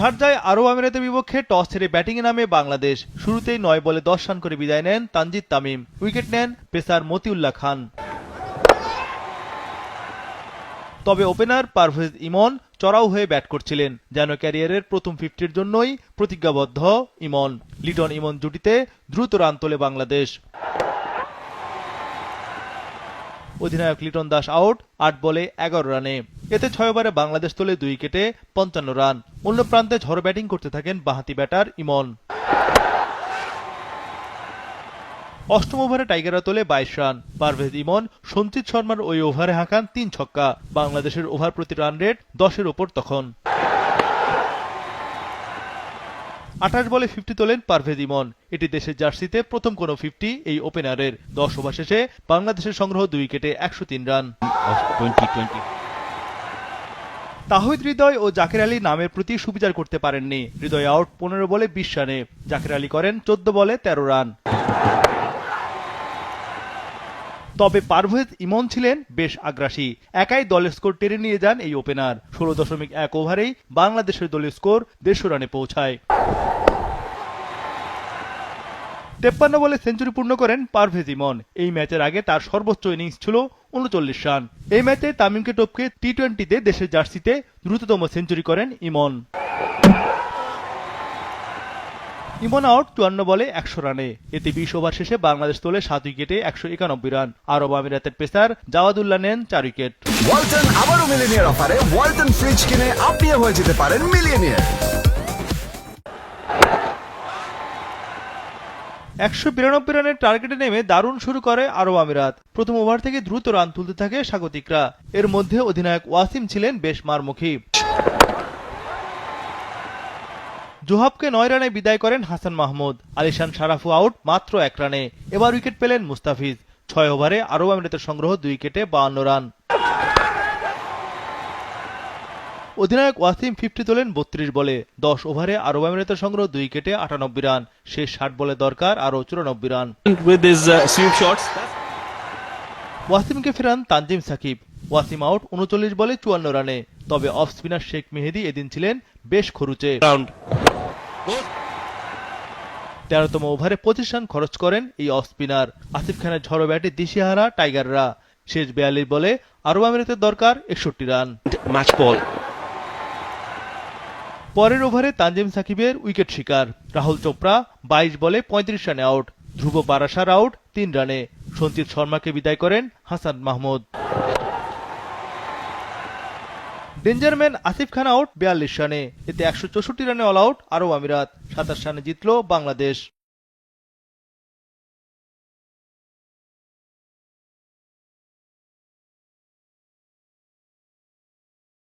শারজায় আরব আমিরাতের বিপক্ষে টস ছেড়ে ব্যাটিংয়ে নামে বাংলাদেশ। শুরুতেই ৯ বলে ১০ রান করে বিদায় নেন তানজিদ তামিম। উইকেট নেন পেসার মতিউল্লাহ খান। তবে ওপেনার পারভেজ ইমন চড়াও হয়ে ব্যাট করছিলেন, যেন ক্যারিয়ারের প্রথম 50-র জন্যই প্রতিজ্ঞাবদ্ধ ইমন। লিটন ইমন জুটিতে দ্রুত রান তোলে বাংলাদেশ। অধিনায়ক লিটন দাস আউট ৮ বলে ১১ রানে। এতে ৬ ওভারে বাংলাদেশ তোলে ২ উইকেটে ৫৫ রান। অন্য প্রান্তে ঝড়ো ব্যাটিং করতে থাকেন বাঁহাতি ব্যাটার ইমন। অষ্টম ওভারে টাইগাররা তোলে ২২ রান। পারভেজ ইমন সঞ্চিত শর্মার ওই ওভারে হাঁকান ৩ ছক্কা। বাংলাদেশের ওভার প্রতি রান রেট ১০-এর ওপর তখন। ২৮ বলে 50 তোলেন পারভেজ ইমন। এটি দেশের জার্সিতে প্রথম কোনো 50 এই ওপেনারের। ১০ ওভার শেষে বাংলাদেশের সংগ্রহ ২ উইকেটে ১০৩ রান। তাহিদ হৃদয় ও জাকের আলী নামের প্রতি সুবিচার করতে পারেননি। হৃদয় আউট ১৫ বলে ২০ রানে। জাকের আলী করেন ১৪ বলে ১৩ রান। তবে পারভেজ ইমন ছিলেন বেশ আগ্রাসী। একাই দলের স্কোর টেনে নিয়ে যান এই ওপেনার। ১৬.১ ওভারেই বাংলাদেশের দলীয় স্কোর ১৫০ রানে পৌঁছায়। ৫৩ বলে সেঞ্চুরি পূর্ণ করেন পারভেজ ইমন। এই ম্যাচের আগে তার সর্বোচ্চ ইনিংস ছিল ৩৯ রান। এই ম্যাচে তামিমকে টপকে টি-20-তে দেশের জার্সিতে দ্রুততম সেঞ্চুরি করেন ইমন। ইমন আউট ৫৪ বলে ১০০ রানে। এতে ২০ ওভার শেষে বাংলাদেশ তোলে ৭ উইকেটে ১৯১ রান। আরব আমিরাতের পেসার জাওয়াদুল্লাহ নেন ৪ উইকেট। ওয়ালটন আবারও মিলিয়নিয়ার অফারে ওয়ালটন ফ্রিজ কিনে আপনিও হয়ে যেতে পারেন মিলিয়নিয়ার। ১৯২ রানের টার্গেটে নেমে দারুণ শুরু করে আরব আমিরাত। প্রথম ওভার থেকে দ্রুত রান তুলতে থাকে স্বাগতিকরা। এর মধ্যে অধিনায়ক ওয়াসিম ছিলেন বেশ মারমুখী। জোহাবকে ৯ রানে বিদায় করেন হাসান মাহমুদ। আলিশান সারাফু আউট মাত্র ১ রানে। এবার উইকেট পেলেন মুস্তাফিজ। ৬ ওভারে আরব আমিরাতের সংগ্রহ ২ উইকেটে ৫২ রান। অধিনায়ক ওয়াসিম 50 তোলেন ৩২ বলে। ১০ ওভারে আরব আমিরাতের সংগ্রহ ২ উইকেটে ৯৮ রান। শেষ ৬০ বলে দরকার আরও ৯৪ রান। ওয়াসিমকে ফেরান তানজিম সাকিব। ওয়াসিম আউট ৩৯ বলে ৫৪ রানে। তবে অফ স্পিনার শেখ মেহেদী এদিন ছিলেন বেশ খরুচে। ১৩তম ওভারে ২৫ রান খরচ করেন এই অফ স্পিনার। আসিফ খানের ঝড়ো ব্যাটে দিশেহারা টাইগাররা। শেষ ৪২ বলে আরব আমিরাতের দরকার ৬১ রান। পরের ওভারে তানজিম সাকিবের উইকেট শিকার। রাহুল চোপড়া ২২ বলে ৩৫ রানে আউট। ধ্রুব বারাসার আউট ৩ রানে। সঞ্চিত শর্মাকে বিদায় করেন হাসান মাহমুদ। ডেঞ্জারম্যান আসিফ খান আউট ৪২ রানে। এতে ১৬৪ রানে অল আউট আরব আমিরাত। ২৭ রানে জিতল বাংলাদেশ।